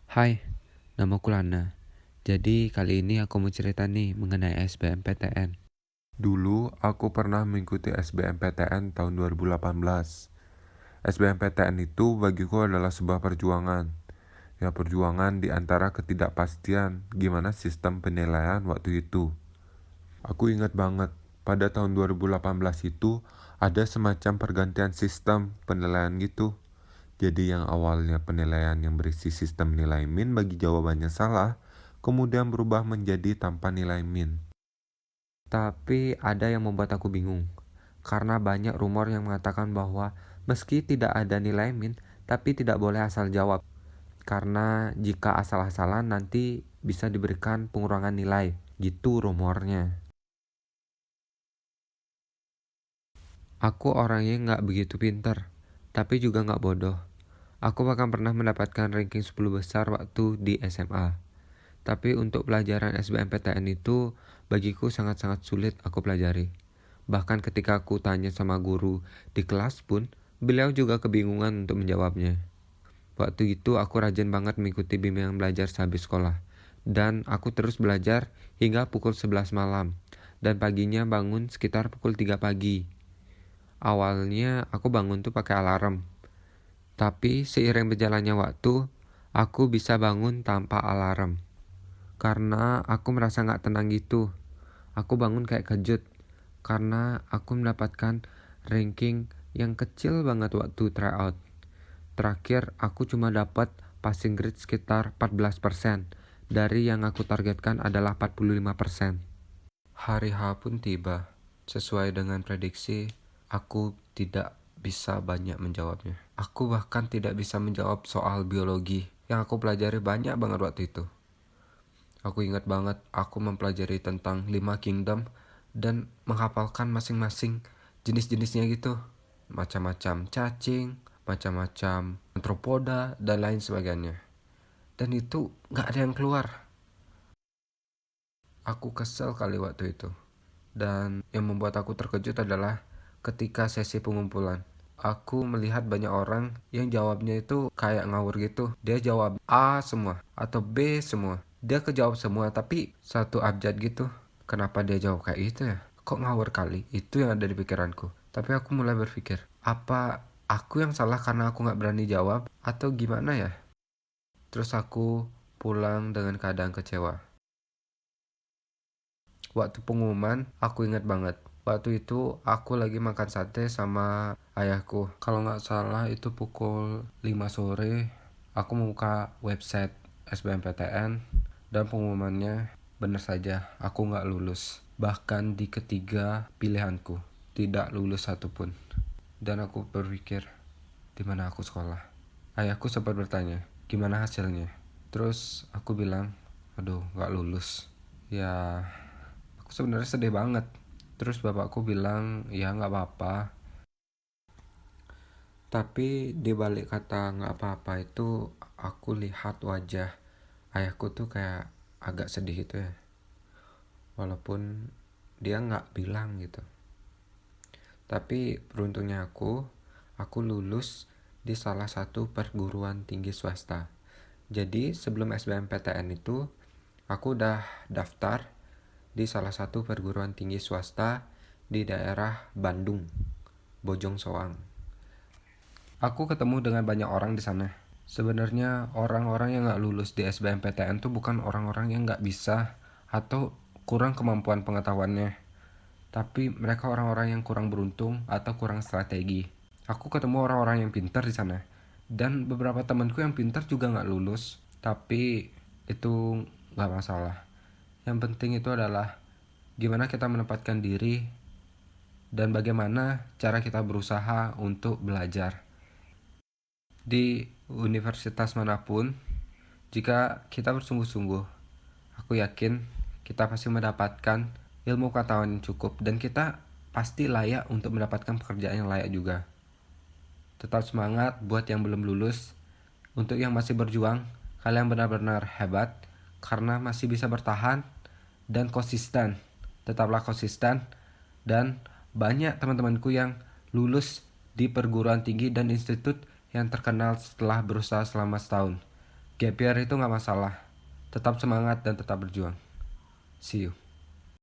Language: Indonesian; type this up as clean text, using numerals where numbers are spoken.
Hai, namaku Lana. Jadi kali ini aku mau cerita nih mengenai SBMPTN. Dulu aku pernah mengikuti SBMPTN tahun 2018. SBMPTN itu bagiku adalah sebuah perjuangan. Ya perjuangan di antara ketidakpastian gimana sistem penilaian waktu itu. Aku ingat banget, pada tahun 2018 itu ada semacam pergantian sistem penilaian gitu. Jadi yang awalnya penilaian yang berisi sistem nilai min bagi jawabannya salah, kemudian berubah menjadi tanpa nilai min. Tapi ada yang membuat aku bingung. Karena banyak rumor yang mengatakan bahwa meski tidak ada nilai min, tapi tidak boleh asal jawab. Karena jika asal-asalan nanti bisa diberikan pengurangan nilai. Gitu rumornya. Aku orangnya nggak begitu pinter, tapi juga nggak bodoh. Aku bahkan pernah mendapatkan ranking 10 besar waktu di SMA. Tapi untuk pelajaran SBMPTN itu bagiku sangat-sangat sulit aku pelajari. Bahkan ketika aku tanya sama guru di kelas pun, beliau juga kebingungan untuk menjawabnya. Waktu itu aku rajin banget mengikuti bimbingan belajar sehabis sekolah. Dan aku terus belajar hingga pukul 11 malam. Dan paginya bangun sekitar pukul 3 pagi. Awalnya aku bangun tuh pakai alarm. Tapi seiring berjalannya waktu, aku bisa bangun tanpa alarm. Karena aku merasa gak tenang gitu. Aku bangun kayak kejut. Karena aku mendapatkan ranking yang kecil banget waktu tryout. Terakhir aku cuma dapat passing grade sekitar 14%. Dari yang aku targetkan adalah 45%. Hari H pun tiba. Sesuai dengan prediksi, aku tidak bisa banyak menjawabnya. Aku bahkan tidak bisa menjawab soal biologi yang aku pelajari banyak banget waktu itu. Aku ingat banget aku mempelajari tentang 5 kingdom dan menghafalkan masing-masing jenis-jenisnya gitu. Macam-macam cacing, macam-macam antropoda, dan lain sebagainya. Dan itu gak ada yang keluar. Aku kesel kali waktu itu. Dan yang membuat aku terkejut adalah ketika sesi pengumpulan. Aku melihat banyak orang yang jawabnya itu kayak ngawur gitu. Dia jawab A semua atau B semua. Dia kejawab semua tapi satu abjad gitu. Kenapa dia jawab kayak itu ya? Kok ngawur kali? Itu yang ada di pikiranku. Tapi aku mulai berpikir, apa aku yang salah karena aku gak berani jawab atau gimana ya? Terus aku pulang dengan keadaan kecewa. Waktu pengumuman, aku ingat banget. Waktu itu aku lagi makan sate sama ayahku. Kalau nggak salah itu pukul 5 sore. Aku membuka website SBMPTN dan pengumumannya benar saja aku nggak lulus. Bahkan di ketiga pilihanku tidak lulus satupun. Dan aku berpikir, di mana aku sekolah? Ayahku sempat bertanya, gimana hasilnya? Terus aku bilang, aduh nggak lulus. Ya, aku sebenarnya sedih banget. Terus bapakku bilang, ya nggak apa-apa. Tapi di balik kata nggak apa-apa itu, aku lihat wajah ayahku tuh kayak agak sedih gitu ya. Walaupun dia nggak bilang gitu. Tapi beruntungnya aku lulus di salah satu perguruan tinggi swasta. Jadi sebelum SBMPTN itu, aku udah daftar di salah satu perguruan tinggi swasta di daerah Bandung, Bojong Soang. Aku ketemu dengan banyak orang di sana. Sebenarnya orang-orang yang nggak lulus di SBMPTN tuh bukan orang-orang yang nggak bisa atau kurang kemampuan pengetahuannya, tapi mereka orang-orang yang kurang beruntung atau kurang strategi. Aku ketemu orang-orang yang pintar di sana, dan beberapa temanku yang pintar juga nggak lulus, tapi itu nggak masalah. Yang penting itu adalah gimana kita menempatkan diri dan bagaimana cara kita berusaha untuk belajar. Di universitas manapun, jika kita bersungguh-sungguh, aku yakin kita pasti mendapatkan ilmu pengetahuan yang cukup dan kita pasti layak untuk mendapatkan pekerjaan yang layak juga. Tetap semangat buat yang belum lulus. Untuk yang masih berjuang, kalian benar-benar hebat karena masih bisa bertahan dan konsisten. Tetaplah konsisten, dan banyak teman-temanku yang lulus di perguruan tinggi dan institut yang terkenal setelah berusaha selama setahun. Gap year itu nggak masalah. Tetap semangat dan tetap berjuang. See you.